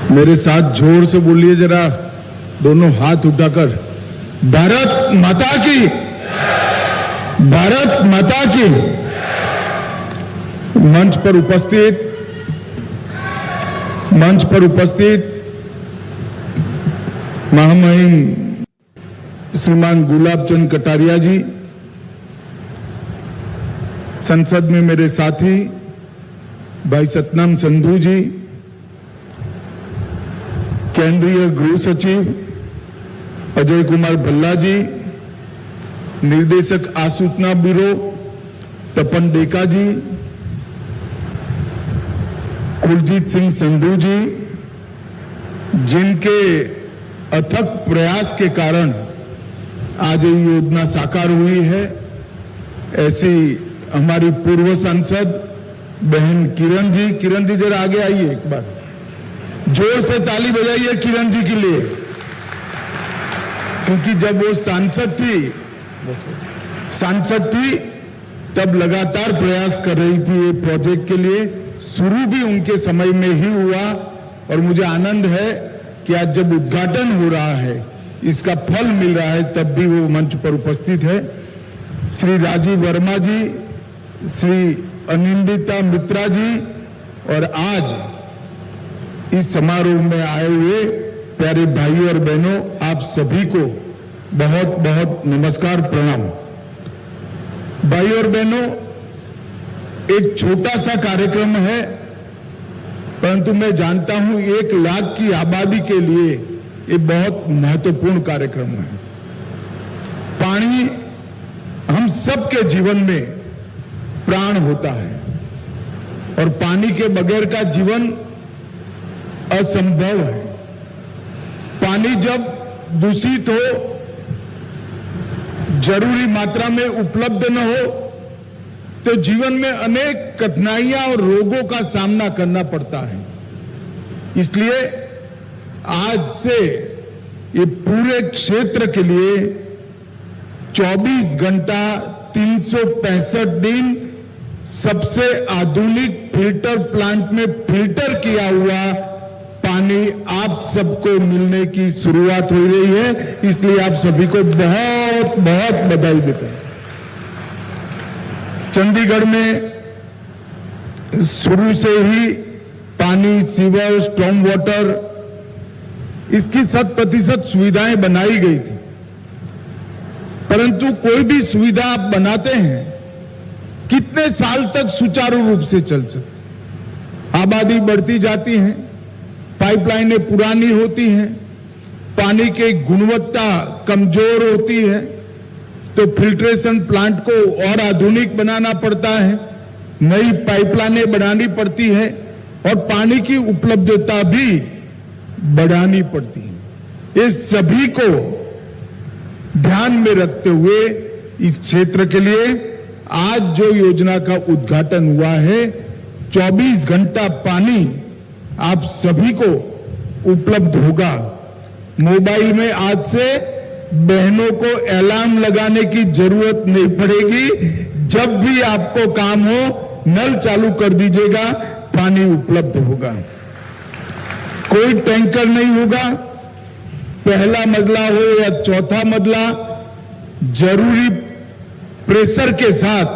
मेरे साथ जोर से बोलिए जरा, दोनों हाथ उठाकर। भारत माता की, भारत माता की। मंच पर उपस्थित महामहिम श्रीमान गुलाब चंद कटारिया जी, संसद में मेरे साथी भाई सतनाम संधू जी, केंद्रीय गृह सचिव अजय कुमार भल्ला जी, निर्देशक आसूचना ब्यूरो तपन डेका जी, कुलजीत सिंह संधू जी, जिनके अथक प्रयास के कारण आज ये योजना साकार हुई है, ऐसी हमारी पूर्व सांसद बहन किरण जी जरा आगे आइए, एक बार जोर से ताली बजाइए किरण जी के लिए, क्योंकि जब वो सांसद थी तब लगातार प्रयास कर रही थी ये प्रोजेक्ट के लिए। शुरू भी उनके समय में ही हुआ और मुझे आनंद है कि आज जब उद्घाटन हो रहा है, इसका फल मिल रहा है, तब भी वो मंच पर उपस्थित है। श्री राजीव वर्मा जी, श्री अनिंदिता मित्रा जी और आज इस समारोह में आए हुए प्यारे भाइयों और बहनों, आप सभी को बहुत बहुत नमस्कार, प्रणाम। भाइयों और बहनों, एक छोटा सा कार्यक्रम है, परंतु मैं जानता हूं 1 लाख की आबादी के लिए ये बहुत महत्वपूर्ण कार्यक्रम है। पानी हम सबके जीवन में प्राण होता है और पानी के बगैर का जीवन असंभव है। पानी जब दूषित हो, जरूरी मात्रा में उपलब्ध न हो, तो जीवन में अनेक कठिनाइयां और रोगों का सामना करना पड़ता है। इसलिए आज से ये पूरे क्षेत्र के लिए 24 घंटा 365 दिन सबसे आधुनिक फिल्टर प्लांट में फिल्टर किया हुआ पानी आप सबको मिलने की शुरुआत हो रही है। इसलिए आप सभी को बहुत बहुत बधाई देते हैं। चंडीगढ़ में शुरू से ही पानी, सीवर, स्टॉर्म वाटर, इसकी 100% सुविधाएं बनाई गई थी, परंतु कोई भी सुविधा आप बनाते हैं, कितने साल तक सुचारू रूप से चल सकती? आबादी बढ़ती जाती है, पाइपलाइनें पुरानी होती हैं, पानी की गुणवत्ता कमजोर होती है, तो फिल्ट्रेशन प्लांट को और आधुनिक बनाना पड़ता है, नई पाइपलाइनें बनानी पड़ती है और पानी की उपलब्धता भी बढ़ानी पड़ती है। ये सभी को ध्यान में रखते हुए इस क्षेत्र के लिए आज जो योजना का उद्घाटन हुआ है, 24 घंटा पानी आप सभी को उपलब्ध होगा। मोबाइल में आज से बहनों को अलार्म लगाने की जरूरत नहीं पड़ेगी। जब भी आपको काम हो, नल चालू कर दीजिएगा, पानी उपलब्ध होगा। कोई टैंकर नहीं होगा, पहला मंजिला हो या चौथा मंजिला, जरूरी प्रेशर के साथ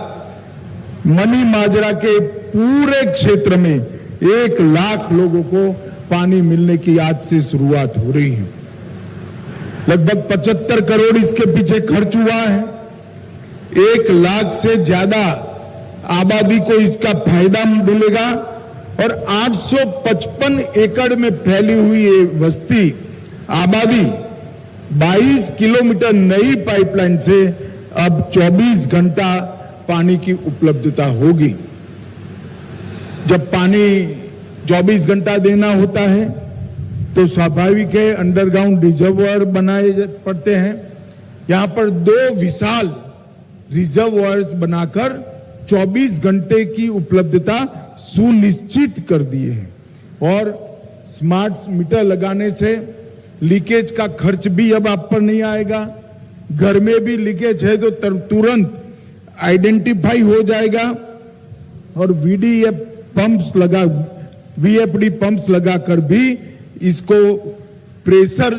मनी माजरा के पूरे क्षेत्र में 1 लाख लोगों को पानी मिलने की आज से शुरुआत हो रही है। लगभग 75 करोड़ इसके पीछे खर्च हुआ है। 1 लाख से ज्यादा आबादी को इसका फायदा मिलेगा और 855 एकड़ में फैली हुई ये बस्ती आबादी 22 किलोमीटर नई पाइपलाइन से अब 24 घंटा पानी की उपलब्धता होगी। जब पानी 24 घंटा देना होता है तो स्वाभाविक है अंडरग्राउंड रिजर्वायर बनाए पड़ते हैं। यहां पर 2 विशाल रिजर्वायर्स बनाकर 24 घंटे की उपलब्धता सुनिश्चित कर दी है और स्मार्ट मीटर लगाने से लीकेज का खर्च भी अब आप पर नहीं आएगा। घर में भी लीकेज है तो तुरंत आइडेंटिफाई हो जाएगा और वीएफडी पंप्स लगाकर भी इसको प्रेशर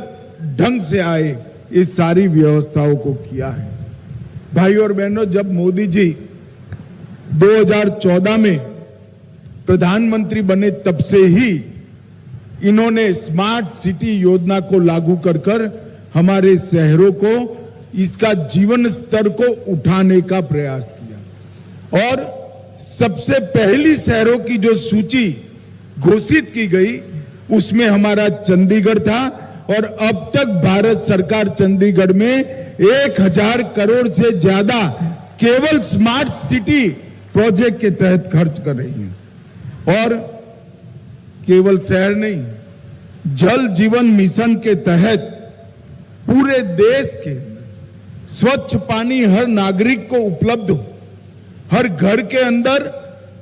ढंग से आए इस सारी व्यवस्थाओं को किया है। भाई और बहनों, जब मोदी जी 2014 में प्रधानमंत्री बने तब से ही इन्होंने स्मार्ट सिटी योजना को लागू कर हमारे शहरों को, इसका जीवन स्तर को उठाने का प्रयास किया। और सबसे पहली शहरों की जो सूची घोषित की गई उसमें हमारा चंडीगढ़ था, और अब तक भारत सरकार चंडीगढ़ में 1000 करोड़ से ज्यादा केवल स्मार्ट सिटी प्रोजेक्ट के तहत खर्च कर रही है। और केवल शहर नहीं, जल जीवन मिशन के तहत पूरे देश के स्वच्छ पानी हर नागरिक को उपलब्ध हो, हर घर के अंदर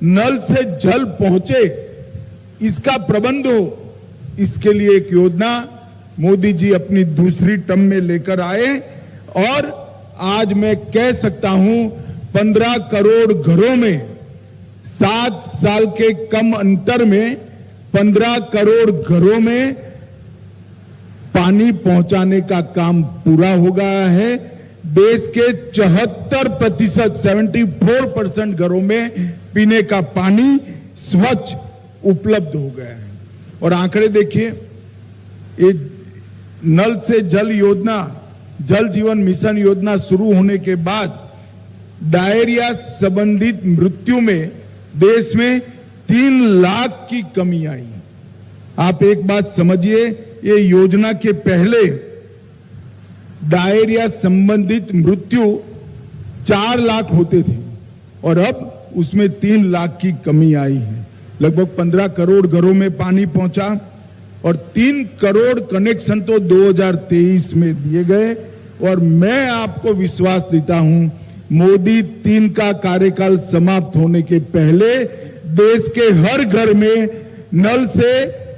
नल से जल पहुंचे, इसका प्रबंध हो, इसके लिए एक योजना मोदी जी अपनी दूसरी टर्म में लेकर आए। और आज मैं कह सकता हूं 15 करोड़ घरों में 7 साल के कम अंतर में 15 करोड़ घरों में पानी पहुंचाने का काम पूरा हो गया है। देश के 74% 74% घरों में पीने का पानी स्वच्छ उपलब्ध हो गया है। और आंकड़े देखिए, ये नल से जल योजना, जल जीवन मिशन योजना शुरू होने के बाद डायरिया संबंधित मृत्यु में देश में 3 लाख की कमी आई। आप एक बात समझिए, ये योजना के पहले डायरिया संबंधित मृत्यु 4 लाख होते थे और अब उसमें 3 लाख की कमी आई है। लगभग 15 करोड़ घरों में पानी पहुंचा और 3 करोड़ कनेक्शन तो 2023 में दिए गए। और मैं आपको विश्वास देता हूं, मोदी 3 का कार्यकाल समाप्त होने के पहले देश के हर घर में नल से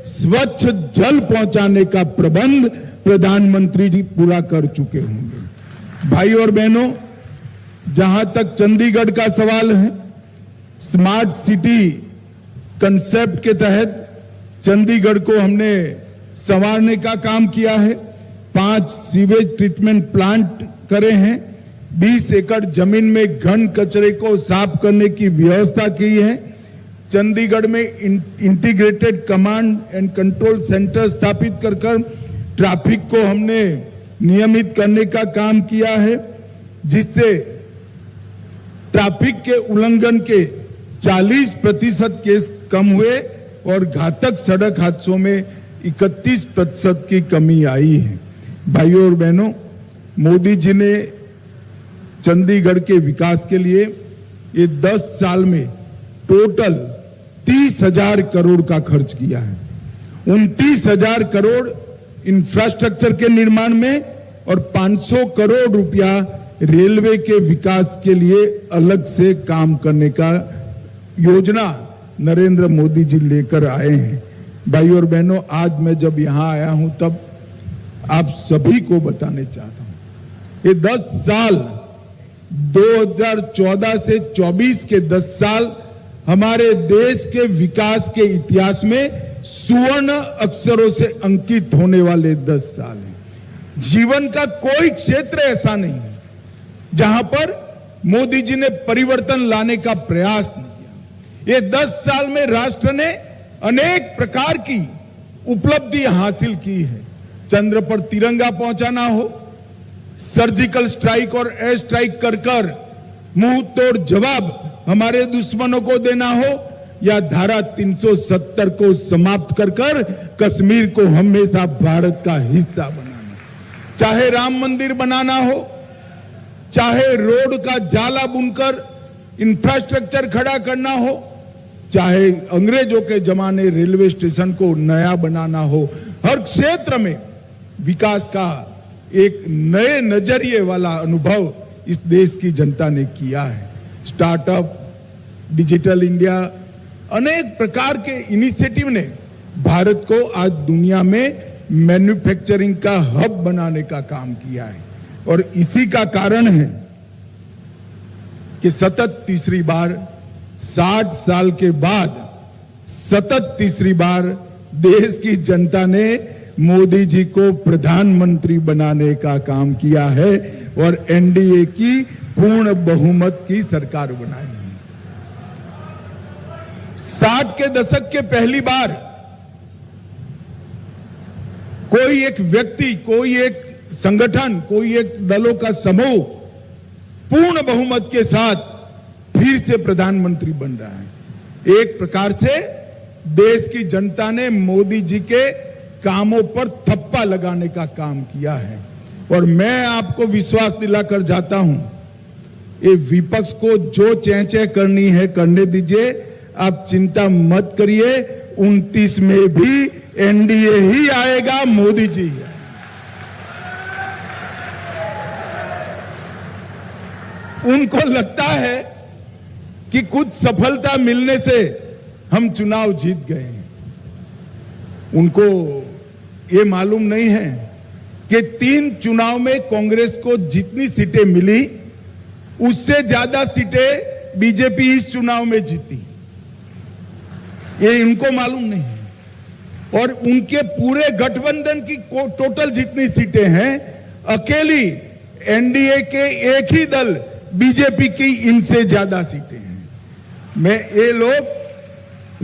स्वच्छ जल पहुंचाने का प्रबंध प्रधानमंत्री जी पूरा कर चुके होंगे। भाई और बहनों, जहां तक चंडीगढ़ का सवाल है, स्मार्ट सिटी कंसेप्ट के तहत चंडीगढ़ को हमने संवारने का काम किया है। 5 सीवेज ट्रीटमेंट प्लांट करे हैं, 20 एकड़ जमीन में घन कचरे को साफ करने की व्यवस्था की है। चंडीगढ़ में integrated command and control centre स्थापित कर ट्रैफिक को हमने नियमित करने का काम किया है, जिससे ट्रैफिक के उल्लंघन के 40% केस कम हुए और घातक सड़क हादसों में 31% की कमी आई है। भाइयों और बहनों, मोदी जी ने चंडीगढ़ के विकास के लिए ये 10 साल में टोटल 30,000 करोड़ का खर्च किया है। 29,000 करोड़ इंफ्रास्ट्रक्चर के निर्माण में और 500 करोड़ रुपया रेलवे के विकास के लिए अलग से काम करने का योजना नरेंद्र मोदी जी लेकर आए हैं। भाई और बहनों, आज मैं जब यहां आया हूं तब आप सभी को बताने चाहता हूं, ये 10 साल 2014 से 24 के 10 साल हमारे देश के विकास के इतिहास में सुवर्ण अक्षरों से अंकित होने वाले 10 साल हैं। जीवन का कोई क्षेत्र ऐसा नहीं है जहां पर मोदी जी ने परिवर्तन लाने का प्रयास नहीं किया। ये 10 साल में राष्ट्र ने अनेक प्रकार की उपलब्धि हासिल की है। चंद्र पर तिरंगा पहुंचाना हो, सर्जिकल स्ट्राइक और एयर स्ट्राइक कर मुंह तोड़ जवाब हमारे दुश्मनों को देना हो, या धारा 370 को समाप्त कर कश्मीर को हमेशा भारत का हिस्सा बनाना, चाहे राम मंदिर बनाना हो, चाहे रोड का जाला बुनकर इंफ्रास्ट्रक्चर खड़ा करना हो, चाहे अंग्रेजों के जमाने रेलवे स्टेशन को नया बनाना हो, हर क्षेत्र में विकास का एक नए नजरिए वाला अनुभव इस देश की जनता ने किया है। स्टार्टअप, डिजिटल इंडिया, अनेक प्रकार के इनिशिएटिव ने भारत को आज दुनिया में मैन्युफैक्चरिंग का हब बनाने का काम किया है। और इसी का कारण है कि सतत तीसरी बार 60 साल के बाद सतत तीसरी बार देश की जनता ने मोदी जी को प्रधानमंत्री बनाने का काम किया है और एनडीए की पूर्ण बहुमत की सरकार बनाई है। 60 के दशक के पहली बार कोई एक व्यक्ति, कोई एक संगठन, कोई एक दलों का समूह पूर्ण बहुमत के साथ फिर से प्रधानमंत्री बन रहा है। एक प्रकार से देश की जनता ने मोदी जी के कामों पर थप्पा लगाने का काम किया है। और मैं आपको विश्वास दिलाकर जाता हूं, ये विपक्ष को जो चेंचे करनी है करने दीजिए, आप चिंता मत करिए। 29 में भी एनडीए ही आएगा, मोदी जी है। उनको लगता है कि कुछ सफलता मिलने से हम चुनाव जीत गए हैं। उनको ये मालूम नहीं है कि 3 चुनाव में कांग्रेस को जितनी सीटें मिली उससे ज्यादा सीटें बीजेपी इस चुनाव में जीती। ये इनको मालूम नहीं है। और उनके पूरे गठबंधन की टोटल जितनी सीटें हैं, अकेली एनडीए के एक ही दल बीजेपी की इनसे ज्यादा सीटें हैं। मैं ये लोग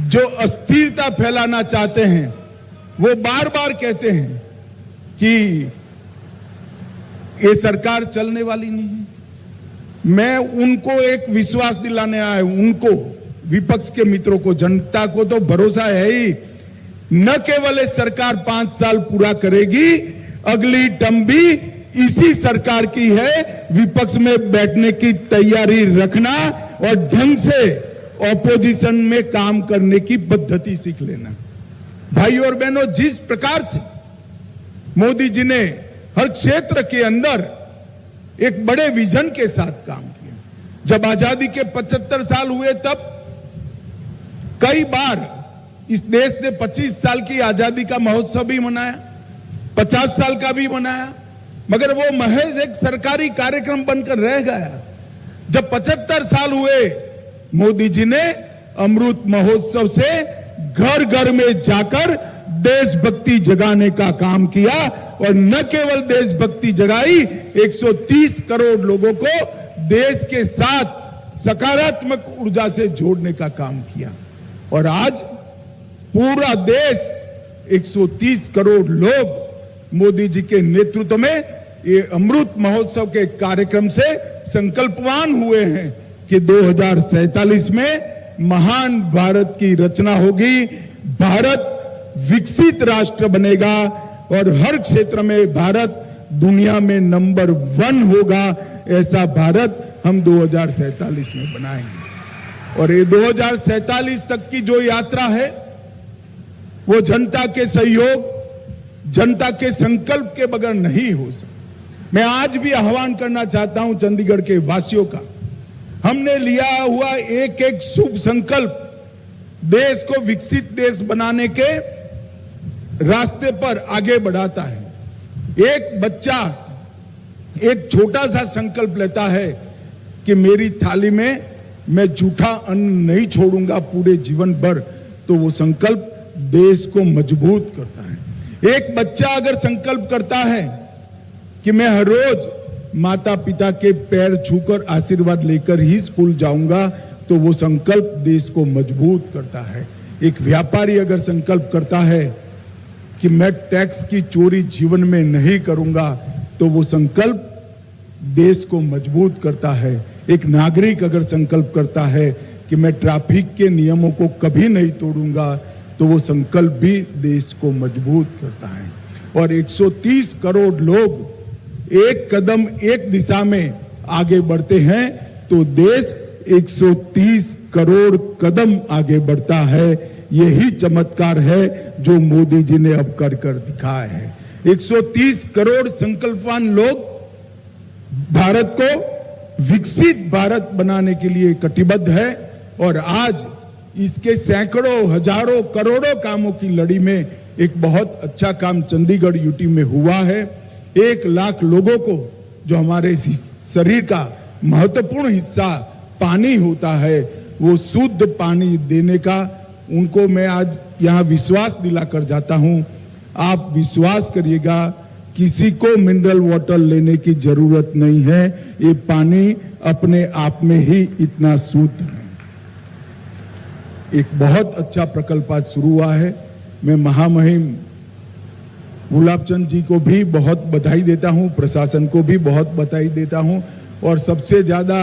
जो अस्थिरता फैलाना चाहते हैं वो बार बार कहते हैं कि ये सरकार चलने वाली नहीं है। मैं उनको एक विश्वास दिलाने आया हूं, उनको, विपक्ष के मित्रों को, जनता को तो भरोसा है ही, न केवल सरकार 5 साल पूरा करेगी, अगली टर्म भी इसी सरकार की है। विपक्ष में बैठने की तैयारी रखना और ढंग से ऑपोजिशन में काम करने की पद्धति सीख लेना। भाई और बहनों, जिस प्रकार से मोदी जी ने हर क्षेत्र के अंदर एक बड़े विजन के साथ काम किया। जब आजादी के 75 साल हुए तब कई बार इस देश ने 25 साल की आजादी का महोत्सव भी मनाया, 50 साल का भी मनाया, मगर वो महज एक सरकारी कार्यक्रम बनकर रह गया। जब 75 साल हुए, मोदी जी ने अमृत महोत्सव से घर घर में जाकर देशभक्ति जगाने का काम किया और न केवल देशभक्ति जगाई, 130 करोड़ लोगों को देश के साथ सकारात्मक ऊर्जा से जोड़ने का काम किया। और आज पूरा देश, 130 करोड़ लोग मोदी जी के नेतृत्व में ये अमृत महोत्सव के कार्यक्रम से संकल्पवान हुए हैं कि 2047 में महान भारत की रचना होगी, भारत विकसित राष्ट्र बनेगा और हर क्षेत्र में भारत दुनिया में नंबर 1 होगा। ऐसा भारत हम 2047 में बनाएंगे। और ये 2047 तक की जो यात्रा है वो जनता के सहयोग, जनता के संकल्प के बगैर नहीं हो सकती। मैं आज भी आह्वान करना चाहता हूं चंडीगढ़ के वासियों का, हमने लिया हुआ एक एक शुभ संकल्प देश को विकसित देश बनाने के रास्ते पर आगे बढ़ाता है। एक बच्चा एक छोटा सा संकल्प लेता है कि मेरी थाली में मैं जूठा अन्न नहीं छोड़ूंगा पूरे जीवन भर, तो वो संकल्प देश को मजबूत करता है। एक बच्चा अगर संकल्प करता है कि मैं हर रोज माता पिता के पैर छूकर आशीर्वाद लेकर ही स्कूल जाऊंगा, तो वो संकल्प देश को मजबूत करता है। एक व्यापारी अगर संकल्प करता है कि मैं टैक्स की चोरी जीवन में नहीं करूंगा, तो वो संकल्प देश को मजबूत करता है। एक नागरिक अगर संकल्प करता है कि मैं ट्रैफिक के नियमों को कभी नहीं तोड़ूंगा, तो वो संकल्प भी देश को मजबूत करता है। और 130 करोड़ लोग एक कदम एक दिशा में आगे बढ़ते हैं तो देश 130 करोड़ कदम आगे बढ़ता है। यही चमत्कार है जो मोदी जी ने अब कर दिखाया है। 130 करोड़ संकल्पवान लोग भारत को विकसित भारत बनाने के लिए कटिबद्ध है। और आज इसके सैकड़ों, हजारों, करोड़ों कामों की लड़ी में एक बहुत अच्छा काम चंडीगढ़ यूटी में हुआ है। 1 लाख लोगों को, जो हमारे शरीर का महत्वपूर्ण हिस्सा पानी होता है, वो शुद्ध पानी देने का उनको मैं आज यहाँ विश्वास दिलाकर जाता हूँ। आप विश्वास करिएगा, किसी को मिनरल वाटर लेने की जरूरत नहीं है। ये पानी अपने आप में ही इतना शुद्ध है। एक बहुत अच्छा प्रकल्प आज शुरू हुआ है। मैं महामहिम गुलाब चंद जी को भी बहुत बधाई देता हूं, प्रशासन को भी बहुत बधाई देता हूं, और सबसे ज्यादा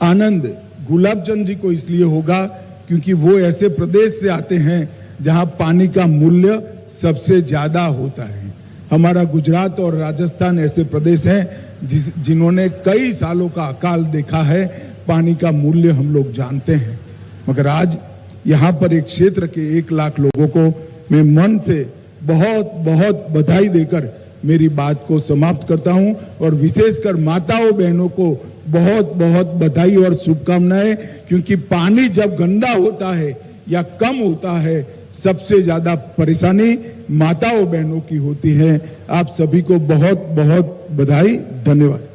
आनंद गुलाब चंद जी को इसलिए होगा क्योंकि वो ऐसे प्रदेश से आते हैं जहां पानी का मूल्य सबसे ज्यादा होता है। हमारा गुजरात और राजस्थान ऐसे प्रदेश हैं जिन्होंने कई सालों का अकाल देखा है। पानी का मूल्य हम लोग जानते हैं, मगर आज यहाँ पर एक क्षेत्र के 1 लाख लोगों को मैं मन से बहुत बहुत बधाई देकर मेरी बात को समाप्त करता हूं, और विशेषकर माताओं बहनों को बहुत बहुत बधाई और शुभकामनाएं, क्योंकि पानी जब गंदा होता है या कम होता है, सबसे ज्यादा परेशानी माताओं बहनों की होती है। आप सभी को बहुत बहुत बधाई, धन्यवाद।